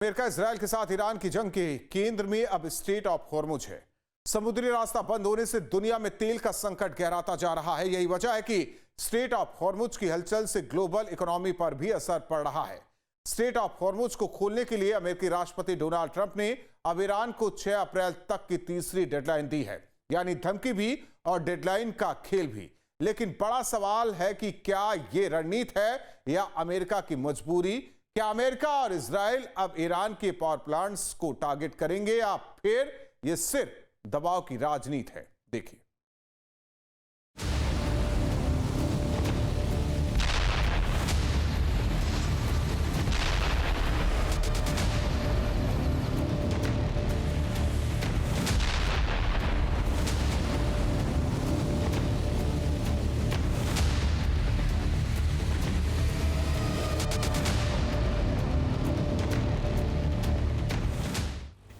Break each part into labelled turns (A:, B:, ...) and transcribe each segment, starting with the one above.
A: America Israel के साथ Iran की जंग के केंद्र में अब स्ट्रेट ऑफ हॉर्मुज है। समुद्री रास्ता बंद होने से दुनिया में तेल का संकट गहराता जा रहा है। यही वजह है कि स्ट्रेट ऑफ हॉर्मुज की हलचल से ग्लोबल इकोनॉमी पर भी असर पड़ रहा है। स्ट्रेट ऑफ हॉर्मुज को खोलने के लिए अमेरिकी राष्ट्रपति डोनाल्ड ट्रंप ने अब ईरान को 6 अप्रैल तक की तीसरी डेडलाइन दी है, यानी धमकी भी और डेडलाइन का खेल भी। लेकिन बड़ा सवाल है कि क्या यह रणनीति है या अमेरिका की मजबूरी? क्या अमेरिका और इजराइल अब ईरान के पावर प्लांट्स को टारगेट करेंगे या फिर यह सिर्फ दबाव की राजनीति है? देखिए।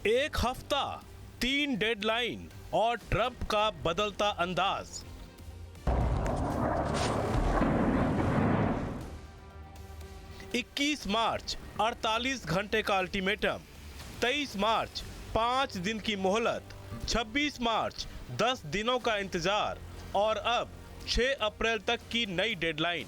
B: एक हफ्ता, 3 डेडलाइन और ट्रंप का बदलता अंदाज। इक्कीस मार्च 48 घंटे का अल्टीमेटम, 23 मार्च 5 दिन की मोहलत, 26 मार्च 10 दिनों का इंतजार और अब 6 अप्रैल तक की नई डेडलाइन।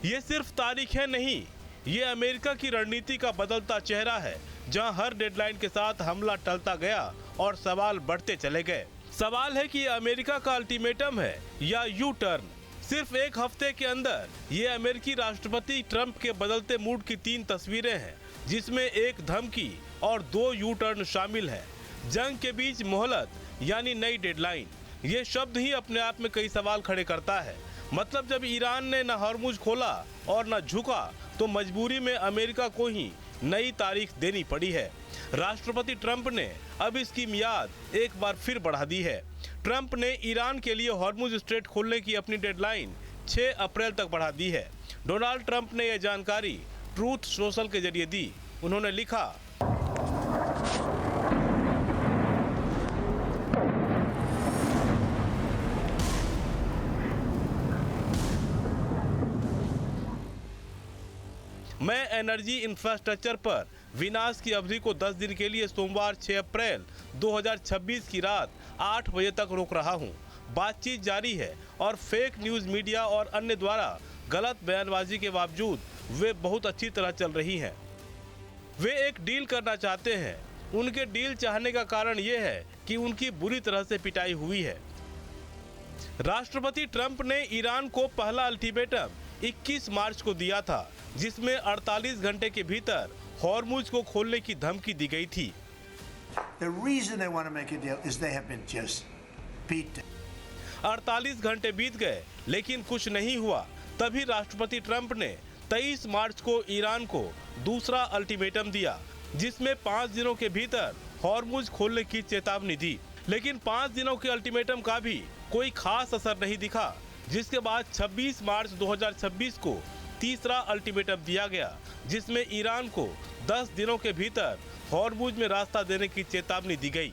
B: ये सिर्फ तारीखें नहीं, ये अमेरिका की रणनीति का बदलता चेहरा है, जहां हर डेडलाइन के साथ हमला टलता गया और सवाल बढ़ते चले गए। सवाल है कि अमेरिका का अल्टीमेटम है या यू टर्न। सिर्फ एक हफ्ते के अंदर ये अमेरिकी राष्ट्रपति ट्रंप के बदलते मूड की 3 तस्वीरें हैं, जिसमें एक धमकी और 2 यू टर्न शामिल है। जंग के बीच मोहलत यानी नई डेडलाइन, ये शब्द ही अपने आप में कई सवाल खड़े करता है। मतलब जब ईरान ने न हॉर्मुज खोला और न झुका, तो मजबूरी में अमेरिका को ही नई तारीख देनी पड़ी है। राष्ट्रपति ट्रंप ने अब इसकी मियाद एक बार फिर बढ़ा दी है। ट्रंप ने ईरान के लिए हॉर्मुज स्ट्रेट खोलने की अपनी डेडलाइन 6 अप्रैल तक बढ़ा दी है। डोनाल्ड ट्रंप ने यह जानकारी ट्रूथ सोशल के जरिए दी। उन्होंने लिखा, मैं एनर्जी इंफ्रास्ट्रक्चर पर विनाश की अवधि को 10 दिन के लिए सोमवार 6 अप्रैल 2026 की रात 8 बजे तक रोक रहा हूं। बातचीत जारी है और फेक न्यूज़ मीडिया और अन्य द्वारा गलत बयानबाजी के बावजूद वे बहुत अच्छी तरह चल रही हैं। वे एक डील करना चाहते हैं। उनके डील चाहने का कारण ये है कि उनकी बुरी तरह से पिटाई हुई है। राष्ट्रपति ट्रंप ने ईरान को पहला अल्टीमेटम 21 मार्च को दिया था, जिसमें 48 घंटे के भीतर हॉर्मुज को खोलने की धमकी दी गई थी। 48 घंटे बीत गए लेकिन कुछ नहीं हुआ। तभी राष्ट्रपति ट्रंप ने 23 मार्च को ईरान को दूसरा अल्टीमेटम दिया, जिसमें 5 दिनों के भीतर हॉर्मुज खोलने की चेतावनी दी। लेकिन 5 दिनों के अल्टीमेटम का भी कोई खास असर नहीं दिखा, जिसके बाद 26 मार्च 2026 को तीसरा अल्टीमेटम दिया गया, जिसमें ईरान को 10 दिनों के भीतर हॉर्मुज में रास्ता देने की चेतावनी दी गई।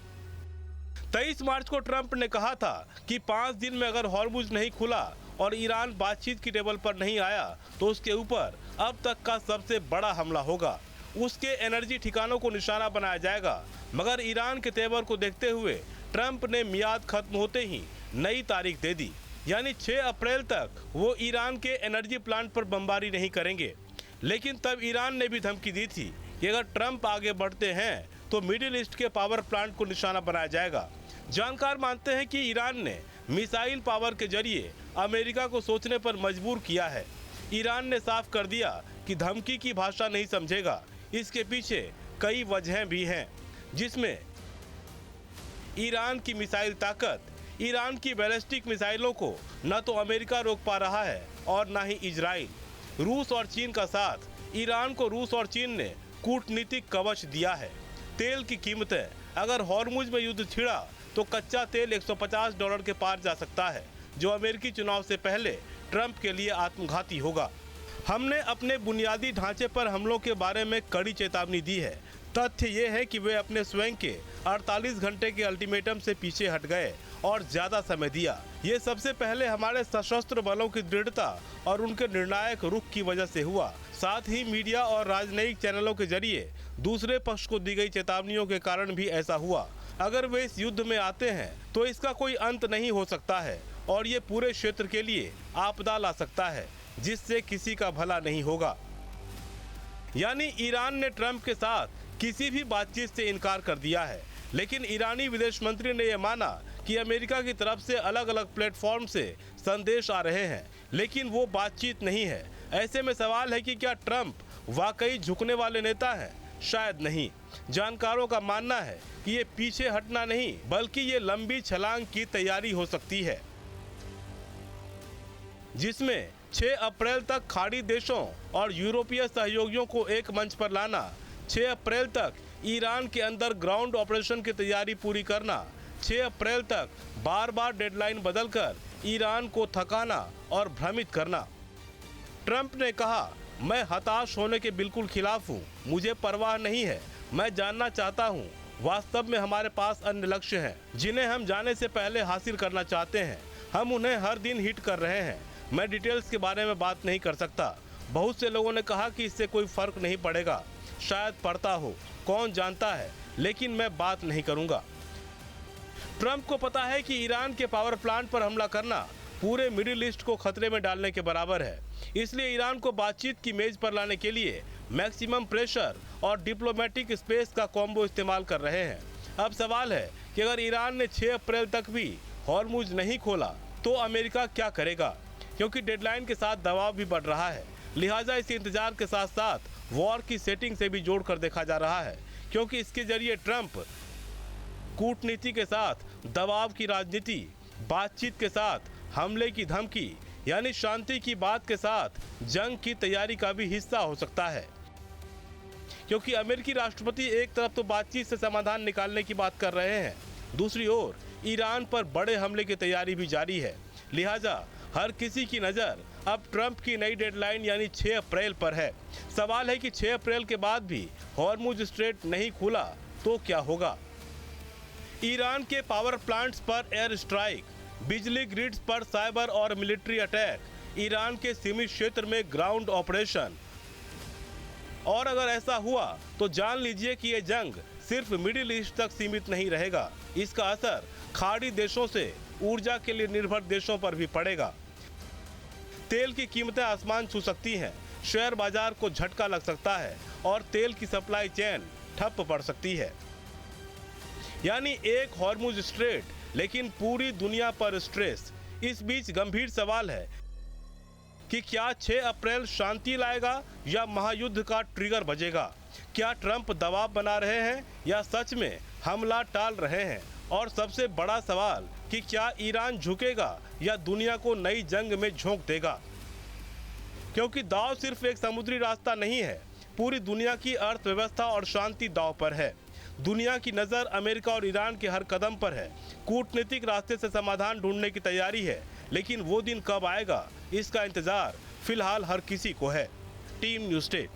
B: 23 मार्च को ट्रंप ने कहा था कि 5 दिन में अगर हॉर्मुज नहीं खुला और ईरान बातचीत की टेबल पर नहीं आया, तो उसके ऊपर अब तक का सबसे बड़ा हमला होगा। उसके एनर्जी ठिकानों को निशाना बनाया जाएगा। मगर ईरान के तेवर को देखते हुए ट्रंप ने मियाद खत्म होते ही नई तारीख दे दी, यानी 6 अप्रैल तक वो ईरान के एनर्जी प्लांट पर बमबारी नहीं करेंगे। लेकिन तब ईरान ने भी धमकी दी थी कि अगर ट्रंप आगे बढ़ते हैं तो मिडिल ईस्ट के पावर प्लांट को निशाना बनाया जाएगा। जानकार मानते हैं कि ईरान ने मिसाइल पावर के जरिए अमेरिका को सोचने पर मजबूर किया है। ईरान ने साफ कर दिया कि धमकी की भाषा नहीं समझेगा। इसके पीछे कई वजहें भी हैं, जिसमें ईरान की मिसाइल ताकत, ईरान की बैलिस्टिक मिसाइलों को न तो अमेरिका रोक पा रहा है और न ही इजराइल। रूस और चीन का साथ। ईरान को रूस और चीन ने कूटनीतिक कवच दिया है। तेल की कीमतें, अगर हॉर्मुज में युद्ध छिड़ा तो कच्चा तेल $150 के पार जा सकता है, जो अमेरिकी चुनाव से पहले ट्रंप के लिए आत्मघाती होगा। हमने अपने बुनियादी ढांचे पर हमलों के बारे में कड़ी चेतावनी दी है। तथ्य ये है कि वे अपने स्वयं के 48 घंटे के अल्टीमेटम से पीछे हट गए और ज्यादा समय दिया। ये सबसे पहले हमारे सशस्त्र बलों की दृढ़ता और उनके निर्णायक रुख की वजह से हुआ। साथ ही मीडिया और राजनयिक चैनलों के जरिए दूसरे पक्ष को दी गई चेतावनियों के कारण भी ऐसा हुआ। अगर वे इस युद्ध में आते हैं तो इसका कोई अंत नहीं हो सकता है और ये पूरे क्षेत्र के लिए आपदा ला सकता है, जिससे किसी का भला नहीं होगा। यानी ईरान ने ट्रंप के साथ किसी भी बातचीत से इनकार कर दिया है, लेकिन ईरानी विदेश मंत्री ने यह माना कि अमेरिका की तरफ से अलग अलग प्लेटफॉर्म से संदेश आ रहे हैं, लेकिन वो बातचीत नहीं है। ऐसे में सवाल है कि क्या ट्रंप वाकई झुकने वाले नेता हैं? शायद नहीं। जानकारों का मानना है कि ये पीछे हटना नहीं बल्कि ये लंबी छलांग की तैयारी हो सकती है, जिसमें 6 अप्रैल तक खाड़ी देशों और यूरोपीय सहयोगियों को एक मंच पर लाना, 6 अप्रैल तक ईरान के अंदर ग्राउंड ऑपरेशन की तैयारी पूरी करना, 6 अप्रैल तक बार बार डेडलाइन बदलकर ईरान को थकाना और भ्रमित करना। ट्रंप ने कहा, मैं हताश होने के बिल्कुल खिलाफ हूँ, मुझे परवाह नहीं है, मैं जानना चाहता हूँ। वास्तव में हमारे पास अन्य लक्ष्य हैं जिन्हें हम जाने से पहले हासिल करना चाहते हैं। हम उन्हें हर दिन हिट कर रहे हैं। मैं डिटेल्स के बारे में बात नहीं कर सकता। बहुत से लोगों ने कहा कि इससे कोई फर्क नहीं पड़ेगा, शायद पड़ता हो, कौन जानता है, लेकिन मैं बात नहीं करूंगा। ट्रंप को पता है कि ईरान के पावर प्लांट पर हमला करना पूरे मिडिल ईस्ट को खतरे में डालने के बराबर है, इसलिए ईरान को बातचीत की मेज पर लाने के लिए मैक्सिमम प्रेशर और डिप्लोमेटिक स्पेस का कॉम्बो इस्तेमाल कर रहे हैं। अब सवाल है कि अगर ईरान ने 6 अप्रैल तक भी हॉर्मुज नहीं खोला तो अमेरिका क्या करेगा, क्योंकि डेडलाइन के साथ दबाव भी बढ़ रहा है। लिहाजा इस इंतजार के साथ साथ वॉर की सेटिंग से भी जोड़कर देखा जा रहा है, क्योंकि इसके जरिए ट्रंप कूटनीति के साथ दबाव की राजनीति, बातचीत के साथ हमले की धमकी, यानी शांति की बात के साथ जंग की तैयारी का भी हिस्सा हो सकता है। क्योंकि अमेरिकी राष्ट्रपति एक तरफ तो बातचीत से समाधान निकालने की बात कर रहे हैं, दूसरी ओर ईरान पर बड़े हमले की तैयारी भी जारी है। लिहाजा हर किसी की नज़र अब ट्रंप की नई डेडलाइन यानी 6 अप्रैल पर है। सवाल है कि 6 अप्रैल के बाद भी हॉर्मुज स्ट्रेट नहीं खुला तो क्या होगा। ईरान के पावर प्लांट्स पर एयर स्ट्राइक, बिजली ग्रिड्स पर साइबर और मिलिट्री अटैक, ईरान के सीमित क्षेत्र में ग्राउंड ऑपरेशन, और अगर ऐसा हुआ तो जान लीजिए कि यह जंग सिर्फ मिडिल ईस्ट तक सीमित नहीं रहेगा। इसका असर खाड़ी देशों से ऊर्जा के लिए निर्भर देशों पर भी पड़ेगा। तेल की कीमतें आसमान छू सकती हैं, शेयर बाजार को झटका लग सकता है और तेल की सप्लाई चेन ठप पड़ सकती है। यानी एक हॉर्मुज स्ट्रेट, लेकिन पूरी दुनिया पर स्ट्रेस। इस बीच गंभीर सवाल है कि क्या 6 अप्रैल शांति लाएगा या महायुद्ध का ट्रिगर बजेगा। क्या ट्रंप दबाव बना रहे हैं या सच में हमला टाल रहे हैं। और सबसे बड़ा सवाल कि क्या ईरान झुकेगा या दुनिया को नई जंग में झोंक देगा। क्योंकि दांव सिर्फ एक समुद्री रास्ता नहीं है, पूरी दुनिया की अर्थव्यवस्था और शांति दांव पर है। दुनिया की नज़र अमेरिका और ईरान के हर कदम पर है। कूटनीतिक रास्ते से समाधान ढूंढने की तैयारी है, लेकिन वो दिन कब आएगा इसका इंतजार फिलहाल हर किसी को है। Team news state.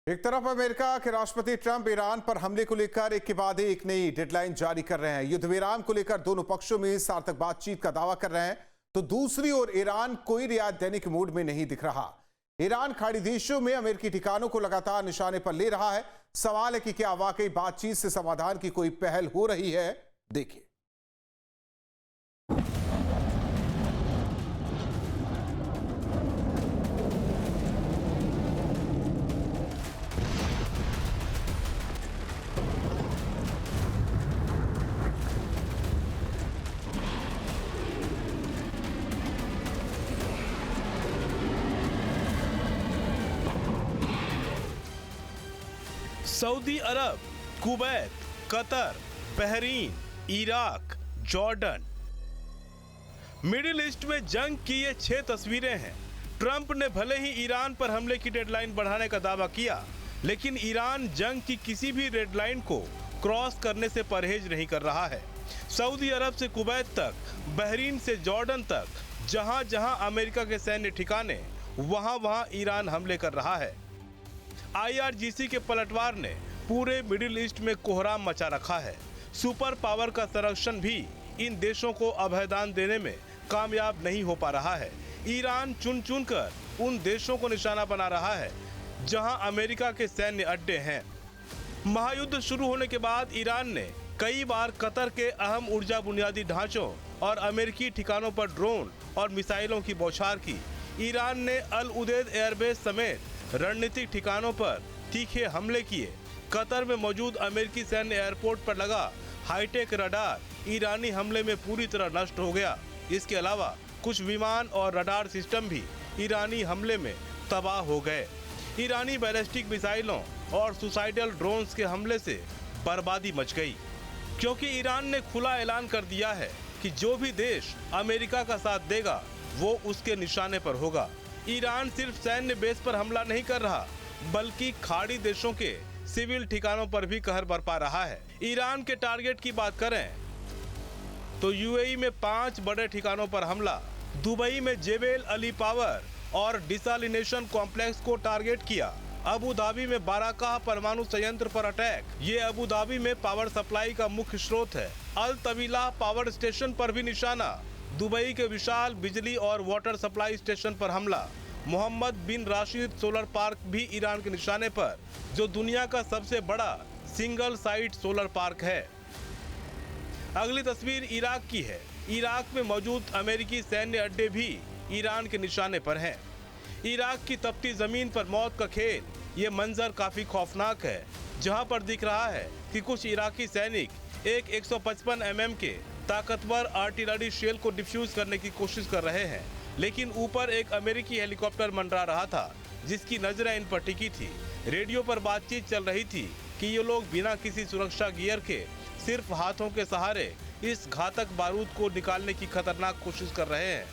A: एक तरफ अमेरिका के राष्ट्रपति ट्रंप ईरान पर हमले को लेकर एक के बाद एक नई डेडलाइन जारी कर रहे हैं। युद्ध विराम को लेकर दोनों पक्षों में सार्थक बातचीत का दावा कर रहे हैं, तो दूसरी ओर ईरान कोई रियायत देने के मूड में नहीं दिख रहा। ईरान खाड़ी देशों में अमेरिकी ठिकानों को लगातार निशाने पर ले रहा है। सवाल है कि क्या वाकई बातचीत से समाधान की कोई पहल हो रही है। देखिए।
B: Saudi Arabia, Kuwait, Qatar, Bahrain, Iraq, Jordan, Middle East में जंग की ये 6 तस्वीरें हैं। ट्रंप ने भले ही ईरान पर हमले की डेडलाइन बढ़ाने का दावा किया, लेकिन ईरान जंग की किसी भी डेडलाइन को क्रॉस करने से परहेज नहीं कर रहा है। सऊदी अरब से कुवैत तक, बहरीन से जॉर्डन तक, जहां जहां अमेरिका के सैन्य ठिकाने, वहां वहां ईरान हमले कर रहा है। IRGC के पलटवार ने पूरे मिडिल ईस्ट में कोहराम मचा रखा है। सुपर पावर का संरक्षण भी इन देशों को अभयदान देने में कामयाब नहीं हो पा रहा है। ईरान चुन चुन कर उन देशों को निशाना बना रहा है जहां अमेरिका के सैन्य अड्डे हैं। महायुद्ध शुरू होने के बाद ईरान ने कई बार कतर के अहम ऊर्जा बुनियादी ढांचों और अमेरिकी ठिकानों पर ड्रोन और मिसाइलों की बौछार की। ईरान ने अल उदेद एयरबेस समेत रणनीतिक ठिकानों पर तीखे हमले किए। कतर में मौजूद अमेरिकी सैन्य एयरपोर्ट पर लगा हाईटेक रडार ईरानी हमले में पूरी तरह नष्ट हो गया। इसके अलावा कुछ विमान और रडार सिस्टम भी ईरानी हमले में तबाह हो गए। ईरानी बैलिस्टिक मिसाइलों और सुसाइडल ड्रोन्स के हमले से बर्बादी मच गई, क्योंकि ईरान ने खुला ऐलान कर दिया है कि जो भी देश अमेरिका का साथ देगा वो उसके निशाने पर होगा। ईरान सिर्फ सैन्य बेस पर हमला नहीं कर रहा, बल्कि खाड़ी देशों के सिविल ठिकानों पर भी कहर बरपा रहा है। ईरान के टारगेट की बात करें तो यूएई में 5 बड़े ठिकानों पर हमला, दुबई में जेबेल अली पावर और डिसालिनेशन कॉम्प्लेक्स को टारगेट किया, अबू धाबी में बाराकाह परमाणु संयंत्र पर अटैक, ये अबू धाबी में पावर सप्लाई का मुख्य स्रोत है, अल तवीला पावर स्टेशन पर भी निशाना, दुबई के विशाल बिजली और वाटर सप्लाई स्टेशन पर हमला, मोहम्मद बिन राशिद सोलर पार्क भी ईरान के निशाने पर, जो दुनिया का सबसे बड़ा सिंगल साइट सोलर पार्क है। अगली तस्वीर इराक की है। इराक में मौजूद अमेरिकी सैन्य अड्डे भी ईरान के निशाने पर हैं। इराक की तपती जमीन पर मौत का खेल, ये मंजर काफी खौफनाक है, जहां पर दिख रहा है कि कुछ इराकी सैनिक एक 155 mm के ताकतवर आर्टिलरी शेल को डिफ्यूज करने की कोशिश कर रहे हैं, लेकिन ऊपर एक अमेरिकी हेलीकॉप्टर मंडरा रहा था जिसकी नजरें इन पर टिकी थी। रेडियो पर बातचीत चल रही थी कि ये लोग बिना किसी सुरक्षा गियर के सिर्फ हाथों के सहारे इस घातक बारूद को निकालने की खतरनाक कोशिश कर रहे हैं।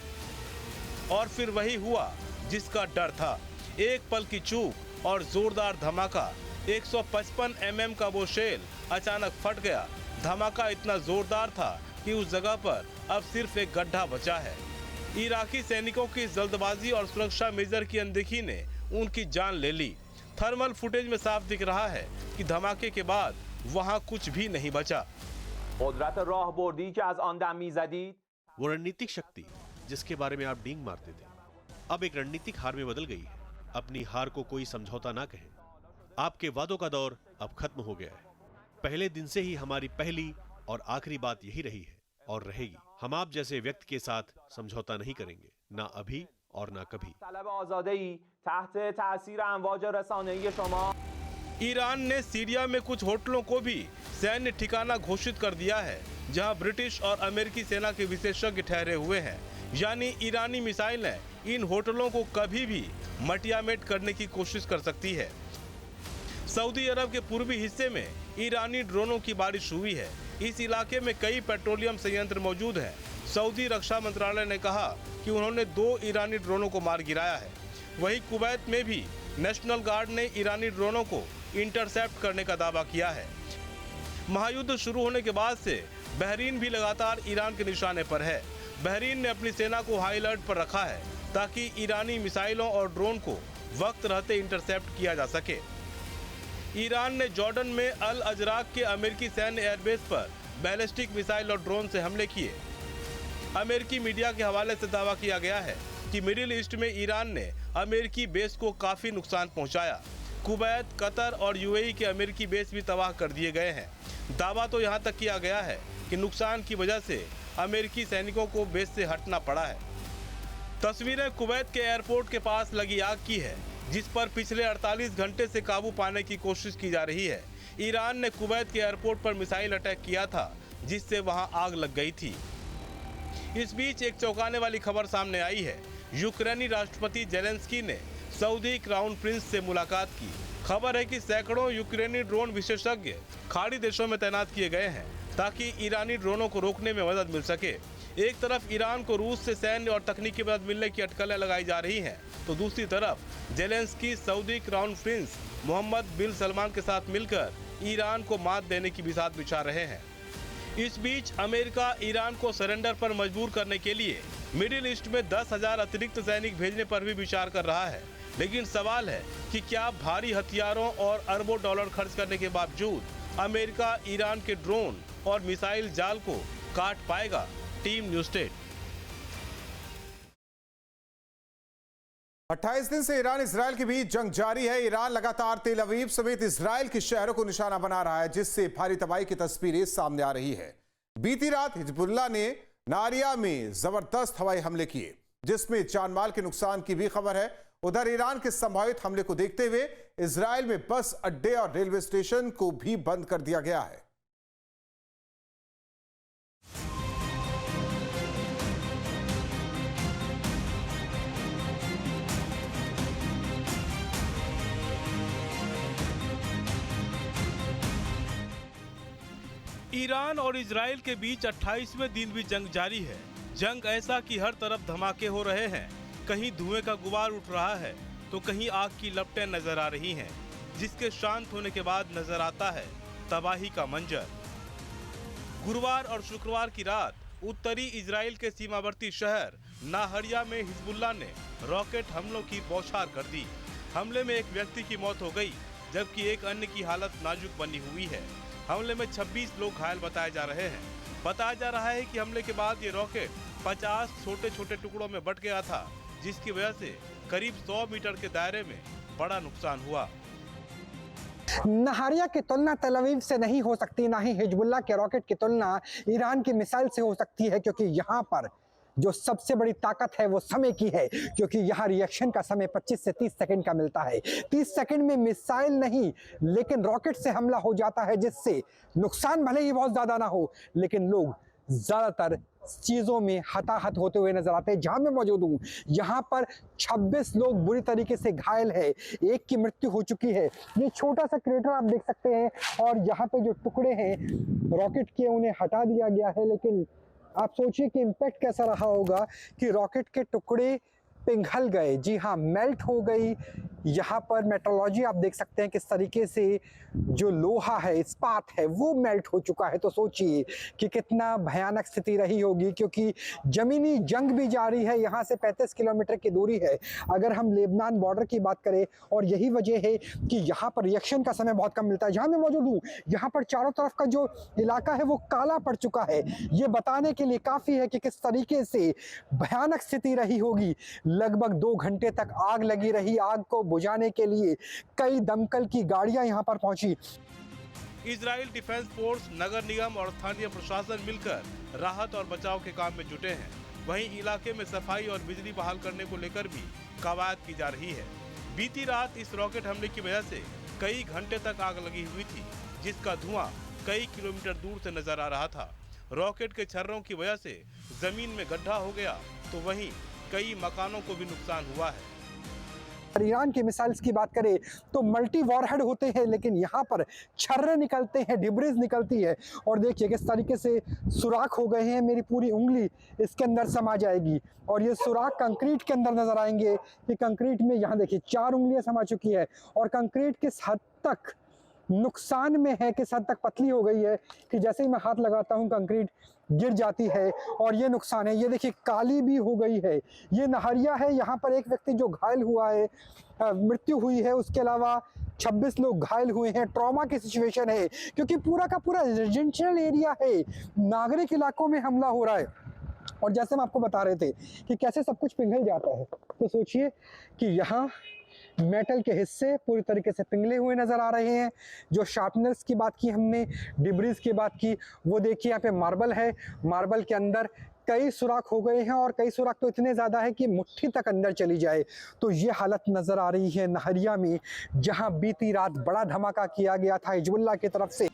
B: और फिर वही हुआ जिसका डर था। एक पल की चूक और जोरदार धमाका। 155 mm का वो शेल अचानक फट गया। धमाका इतना जोरदार था कि उस जगह पर अब सिर्फ एक गड्ढा बचा है। इराकी सैनिकों की जल्दबाजी और सुरक्षा मेजर की अनदेखी ने उनकी जान ले ली। थर्मल फुटेज में साफ दिख रहा है कि धमाके के बाद वहां कुछ भी नहीं बचा।
C: वो रणनीतिक शक्ति जिसके बारे में आप डींग मारते थे, अब एक रणनीतिक हार में बदल गई है। अपनी हार को कोई समझौता ना कहे। आपके वादों का दौर अब खत्म हो गया है। पहले दिन से ही हमारी पहली और आखिरी बात यही रही है और रहेगी। हम आप जैसे व्यक्ति के साथ समझौता नहीं करेंगे, ना अभी और ना कभी।
B: ईरान ने सीरिया में कुछ होटलों को भी सैन्य ठिकाना घोषित कर दिया है, जहां ब्रिटिश और अमेरिकी सेना के विशेषज्ञ ठहरे हुए हैं। यानी ईरानी मिसाइलें इन होटलों को कभी भी मटियामेट करने की कोशिश कर सकती है। सऊदी अरब के पूर्वी हिस्से में ईरानी ड्रोनों की बारिश हुई है। इस इलाके में कई पेट्रोलियम संयंत्र मौजूद हैं। सऊदी रक्षा मंत्रालय ने कहा कि उन्होंने 2 ईरानी ड्रोनों को मार गिराया है। वहीं कुवैत में भी नेशनल गार्ड ने ईरानी ड्रोनों को इंटरसेप्ट करने का दावा किया है। महायुद्ध शुरू होने के बाद से बहरीन भी लगातार ईरान के निशाने पर है। बहरीन ने अपनी सेना को हाई अलर्ट पर रखा है ताकि ईरानी मिसाइलों और ड्रोन को वक्त रहते इंटरसेप्ट किया जा सके। ईरान ने जॉर्डन में अल अजराक के अमेरिकी सैन्य एयरबेस पर बैलिस्टिक मिसाइल और ड्रोन से हमले किए। अमेरिकी मीडिया के हवाले से दावा किया गया है कि मिडिल ईस्ट में ईरान ने अमेरिकी बेस को काफी नुकसान पहुंचाया। कुवैत, कतर और यूएई के अमेरिकी बेस भी तबाह कर दिए गए हैं। दावा तो यहां तक किया गया है कि नुकसान की वजह से अमेरिकी सैनिकों को बेस से हटना पड़ा है। तस्वीरें कुवैत के एयरपोर्ट के पास लगी आग की है, जिस पर पिछले 48 घंटे से काबू पाने की कोशिश की जा रही है। ईरान ने कुवैत के एयरपोर्ट पर मिसाइल अटैक किया था, जिससे वहां आग लग गई थी। इस बीच एक चौंकाने वाली खबर सामने आई है। यूक्रेनी राष्ट्रपति जेलेंस्की ने सऊदी क्राउन प्रिंस से मुलाकात की। खबर है कि सैकड़ों यूक्रेनी ड्रोन विशेषज्ञ खाड़ी देशों में तैनात किए गए हैं ताकि ईरानी ड्रोनों को रोकने में मदद मिल सके। एक तरफ ईरान को रूस से सैन्य और तकनीकी मदद मिलने की अटकलें लगाई जा रही हैं, तो दूसरी तरफ Zelensky Saudi crown prince Mohammed bin Salman के साथ मिलकर ईरान को मात देने की बिसात बिछा रहे हैं। इस बीच अमेरिका ईरान को सरेंडर पर मजबूर करने के लिए मिडिल ईस्ट में 10,000 अतिरिक्त सैनिक भेजने पर भी विचार कर रहा है। लेकिन सवाल है कि क्या भारी हथियारों और अरबों डॉलर खर्च करने के बावजूद अमेरिका ईरान के ड्रोन और मिसाइल जाल को काट पाएगा। Team news state.
A: 28 दिन से ईरान इजराइल के बीच जंग जारी है। ईरान लगातार तेल अवीव समेत इजराइल के शहरों को निशाना बना रहा है, जिससे भारी तबाही की तस्वीरें सामने आ रही है। बीती रात हिजबुल्लाह ने नारिया में जबरदस्त हवाई हमले किए, जिसमें जानमाल के नुकसान की भी खबर है। उधर ईरान के संभावित हमले को देखते हुए इजराइल में बस अड्डे और रेलवे स्टेशन को भी बंद कर दिया गया है।
B: ईरान और इजराइल के बीच 28वें दिन भी जंग जारी है। जंग ऐसा कि हर तरफ धमाके हो रहे हैं, कहीं धुएं का गुबार उठ रहा है तो कहीं आग की लपटें नजर आ रही हैं, जिसके शांत होने के बाद नजर आता है तबाही का मंजर। गुरुवार और शुक्रवार की रात उत्तरी इजराइल के सीमावर्ती शहर नाहरिया में हिजबुल्लाह ने रॉकेट हमलों की बौछार कर दी। हमले में एक व्यक्ति की मौत हो गई, जबकि एक अन्य की हालत नाजुक बनी हुई है। हमले में 26 लोग घायल बताए जा रहे हैं। बताया जा रहा है कि हमले के बाद ये रॉकेट 50 छोटे छोटे टुकड़ों में बट गया था, जिसकी वजह से करीब 100 मीटर के दायरे में बड़ा नुकसान हुआ।
D: नाहरिया की तुलना तल अवीव से नहीं हो सकती, ना ही हिजबुल्लाह के रॉकेट की तुलना ईरान की मिसाइल से हो सकती है, क्योंकि यहाँ पर जो सबसे बड़ी ताकत है वो समय की है, क्योंकि यहाँ रिएक्शन का समय 25 से 30 सेकंड का मिलता है। 30 सेकंड में मिसाइल नहीं लेकिन रॉकेट से हमला हो जाता है, जिससे नुकसान भले ही बहुत ज्यादा ना हो, लेकिन लोग ज्यादातर चीजों में हताहत होते हुए नजर आते हैं। जहां मैं मौजूद हूँ यहाँ पर 26 लोग बुरी तरीके से घायल है, एक की मृत्यु हो चुकी है। ये छोटा सा क्रेटर आप देख सकते हैं, और यहाँ पे जो टुकड़े हैं रॉकेट के उन्हें हटा दिया गया है, लेकिन आप सोचिए कि इम्पैक्ट कैसा रहा होगा कि रॉकेट के टुकड़े पिघल गए। जी हाँ, मेल्ट हो गई। यहाँ पर मेट्रोलॉजी आप देख सकते हैं किस तरीके से जो लोहा है, इस्पात है, वो मेल्ट हो चुका है। तो सोचिए कि कितना भयानक स्थिति रही होगी, क्योंकि जमीनी जंग भी जारी है। यहाँ से 35 किलोमीटर की दूरी है अगर हम लेबनान बॉर्डर की बात करें, और यही वजह है कि यहाँ पर रिएक्शन का समय बहुत कम मिलता है। जहाँ मैं मौजूद हूँ यहाँ पर चारों तरफ का जो इलाका है वो काला पड़ चुका है। ये बताने के लिए काफ़ी है कि किस तरीके से भयानक स्थिति रही होगी। लगभग 2 घंटे तक आग लगी रही। आग को बुझाने के लिए कई दमकल की गाड़ियां यहां पर पहुंची।
B: इजराइल डिफेंस फोर्स, नगर निगम और स्थानीय प्रशासन मिलकर राहत और बचाव के काम में जुटे हैं। वहीं इलाके में सफाई और बिजली बहाल करने को लेकर भी कवायद की जा रही है। बीती रात इस रॉकेट हमले की वजह से कई घंटे तक आग लगी हुई थी, जिसका धुआं कई किलोमीटर दूर से नजर आ रहा था। रॉकेट के छर्रों की वजह से जमीन में गड्ढा हो गया, तो वहीं कई मकानों को भी नुकसान हुआ है।
D: ईरान की मिसाइल्स की बात करें तो मल्टी वॉरहेड होते हैं, लेकिन यहाँ पर छर्रे निकलते हैं, डिब्रीज निकलती है। और देखिए किस तरीके से सुराख हो गए हैं। मेरी पूरी उंगली इसके अंदर समा जाएगी, और ये सुराख कंक्रीट के अंदर नजर आएंगे कि कंक्रीट में यहाँ देखिए 4 उंगलियां समा चुकी है। और कंक्रीट किस हद तक नुकसान में है, किस हद तक पतली हो गई है कि जैसे ही मैं हाथ लगाता हूँ कंक्रीट गिर जाती है, और ये नुकसान है। ये देखिए काली भी हो गई है। ये नाहरिया है, यहाँ पर एक व्यक्ति जो घायल हुआ है, मृत्यु हुई है। उसके अलावा 26 लोग घायल हुए हैं। ट्रॉमा की सिचुएशन है, क्योंकि पूरा का पूरा रेजिडेंशियल एरिया है, नागरिक इलाकों में हमला हो रहा है। और जैसे हम आपको बता रहे थे कि कैसे सब कुछ पिघल जाता है, तो सोचिए कि यहाँ मेटल के हिस्से पूरी तरीके से पिघले हुए नजर आ रहे हैं। जो शार्पनर्स की बात की हमने, डिब्रीज की बात की, वो देखिए यहाँ पे मार्बल है। मार्बल के अंदर कई सुराख हो गए हैं, और कई सुराख तो इतने ज़्यादा है कि मुट्ठी तक अंदर चली जाए। तो ये हालत नज़र आ रही है नाहरिया में, जहां बीती रात बड़ा धमाका किया गया था हिजबुल्लाह की तरफ से।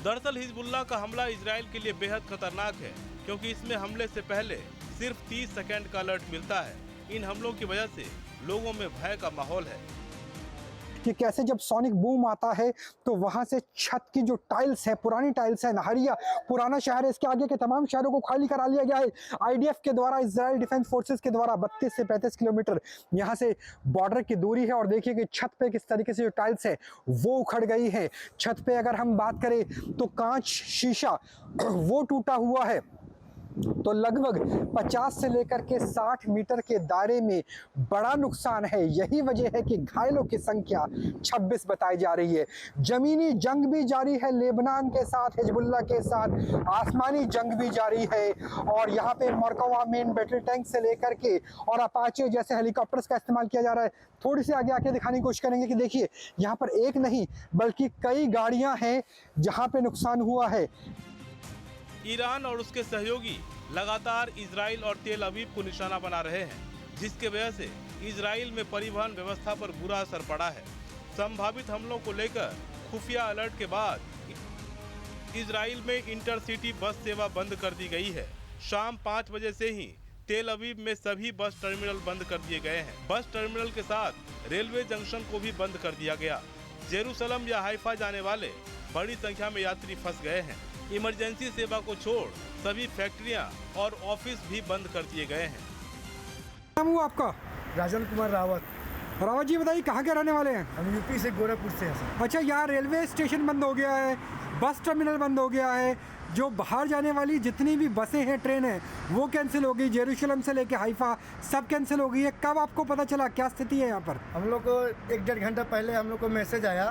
B: दरअसल हिजबुल्लाह का हमला इजराइल के लिए बेहद खतरनाक है, क्योंकि इसमें हमले से पहले सिर्फ 30 सेकंड का अलर्ट मिलता है। इन हमलों की वजह से लोगों में भय का माहौल है
D: कि कैसे जब सोनिक बूम आता है तो वहां से छत की जो टाइल्स है, पुरानी टाइल्स है, नाहरिया पुराना शहर है, इसके आगे के तमाम शहरों को खाली करा लिया गया है आईडीएफ के द्वारा, इजराइल डिफेंस फोर्सेस के द्वारा। 32 से 35 किलोमीटर यहाँ से बॉर्डर की दूरी है। और देखिए कि छत पे किस तरीके से जो टाइल्स है वो उखड़ गई है। छत पे अगर हम बात करें तो कांच शीशा वो टूटा हुआ है। तो लगभग 50 से लेकर के 60 मीटर के दायरे में बड़ा नुकसान है। यही वजह है कि घायलों की संख्या 26 बताई जा रही है। जमीनी जंग भी जारी है लेबनान के साथ, हिजबुल्लाह के साथ आसमानी जंग भी जारी है। और यहाँ पे मरकवा मेन बैटरी टैंक से लेकर के और अपाचे जैसे हेलीकॉप्टर्स का इस्तेमाल किया जा रहा है। थोड़ी सी आगे आके दिखाने की कोशिश करेंगे कि देखिए यहाँ पर एक नहीं बल्कि कई गाड़ियाँ हैं जहाँ पे नुकसान हुआ है।
B: ईरान और उसके सहयोगी लगातार इजराइल और तेल अवीव को निशाना बना रहे हैं, जिसके वजह से इजराइल में परिवहन व्यवस्था पर बुरा असर पड़ा है। संभावित हमलों को लेकर खुफिया अलर्ट के बाद इजराइल में इंटरसिटी बस सेवा बंद कर दी गई है। शाम 5 बजे से ही तेल अवीव में सभी बस टर्मिनल बंद कर दिए गए हैं। बस टर्मिनल के साथ रेलवे जंक्शन को भी बंद कर दिया गया। जेरूसलम या हाइफा जाने वाले बड़ी संख्या में यात्री फंस गए हैं। इमरजेंसी सेवा को छोड़ सभी फैक्ट्रियां और ऑफिस भी बंद कर दिए गए हैं।
D: नाम हुआ आपका?
E: राजन कुमार रावत।
D: रावत जी बताइए कहाँ के रहने वाले हैं?
E: हम यूपी से गोरखपुर से हैं सर।
D: अच्छा, यहाँ रेलवे स्टेशन बंद हो गया है, बस टर्मिनल बंद हो गया है, जो बाहर जाने वाली जितनी भी बसें हैं, ट्रेन है, वो कैंसिल हो गई। जेरूसलम से लेके हाइफा सब कैंसिल हो गई है। कब आपको पता चला, क्या स्थिति है यहाँ पर?
E: हम लोग को 1-1.5 घंटा पहले हम लोग को मैसेज आया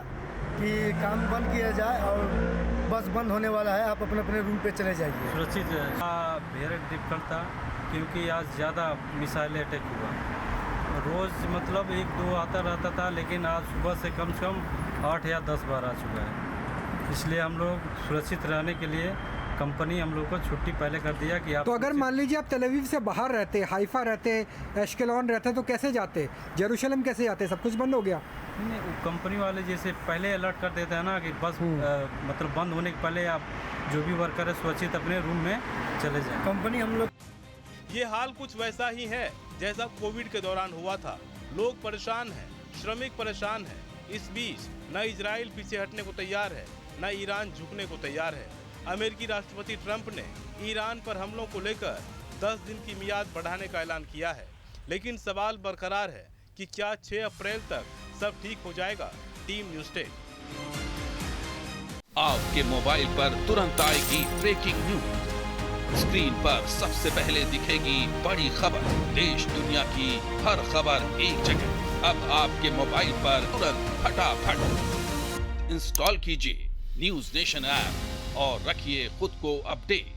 E: कि काम बंद किया जाए और बस बंद होने वाला है, आप अपने अपने रूम पे चले जाइए।
F: सुरक्षित बेहद डिफिकल्ट था क्योंकि आज ज़्यादा मिसाइल अटैक हुआ। रोज़ मतलब 1-2 आता रहता था, लेकिन आज सुबह से कम 8 या 10 बार आ चुका है। इसलिए हम लोग सुरक्षित रहने के लिए कंपनी हम लोग को छुट्टी पहले कर दिया कि आप।
D: तो अगर मान लीजिए आप तेल अवीव से बाहर रहते, हाइफा रहते, एश्केलॉन रहते, तो कैसे जाते? जेरूसलम कैसे जाते? सब कुछ बंद हो गया।
F: नहीं, कंपनी वाले जैसे पहले अलर्ट कर देते हैं ना कि बस मतलब बंद होने के पहले आप जो भी वर्कर है सुरक्षित अपने रूम में चले जाएं।
E: कंपनी हम लोग
B: ये हाल कुछ वैसा ही है जैसा कोविड के दौरान हुआ था। लोग परेशान हैं, श्रमिक परेशान हैं। इस बीच न इजराइल पीछे हटने को तैयार है, न ईरान झुकने को तैयार है। अमेरिकी राष्ट्रपति ट्रंप ने ईरान पर हमलों को लेकर 10 दिन की मियाद बढ़ाने का ऐलान किया है, लेकिन सवाल बरकरार है कि क्या 6 अप्रैल तक सब ठीक हो जाएगा। Team news 10।
G: आपके मोबाइल पर तुरंत आएगी ब्रेकिंग न्यूज। स्क्रीन पर सबसे पहले दिखेगी बड़ी खबर। देश दुनिया की हर खबर एक जगह। अब आपके मोबाइल पर तुरंत फटाफट इंस्टॉल कीजिए न्यूज़ नेशन ऐप और रखिए खुद को अपडेट।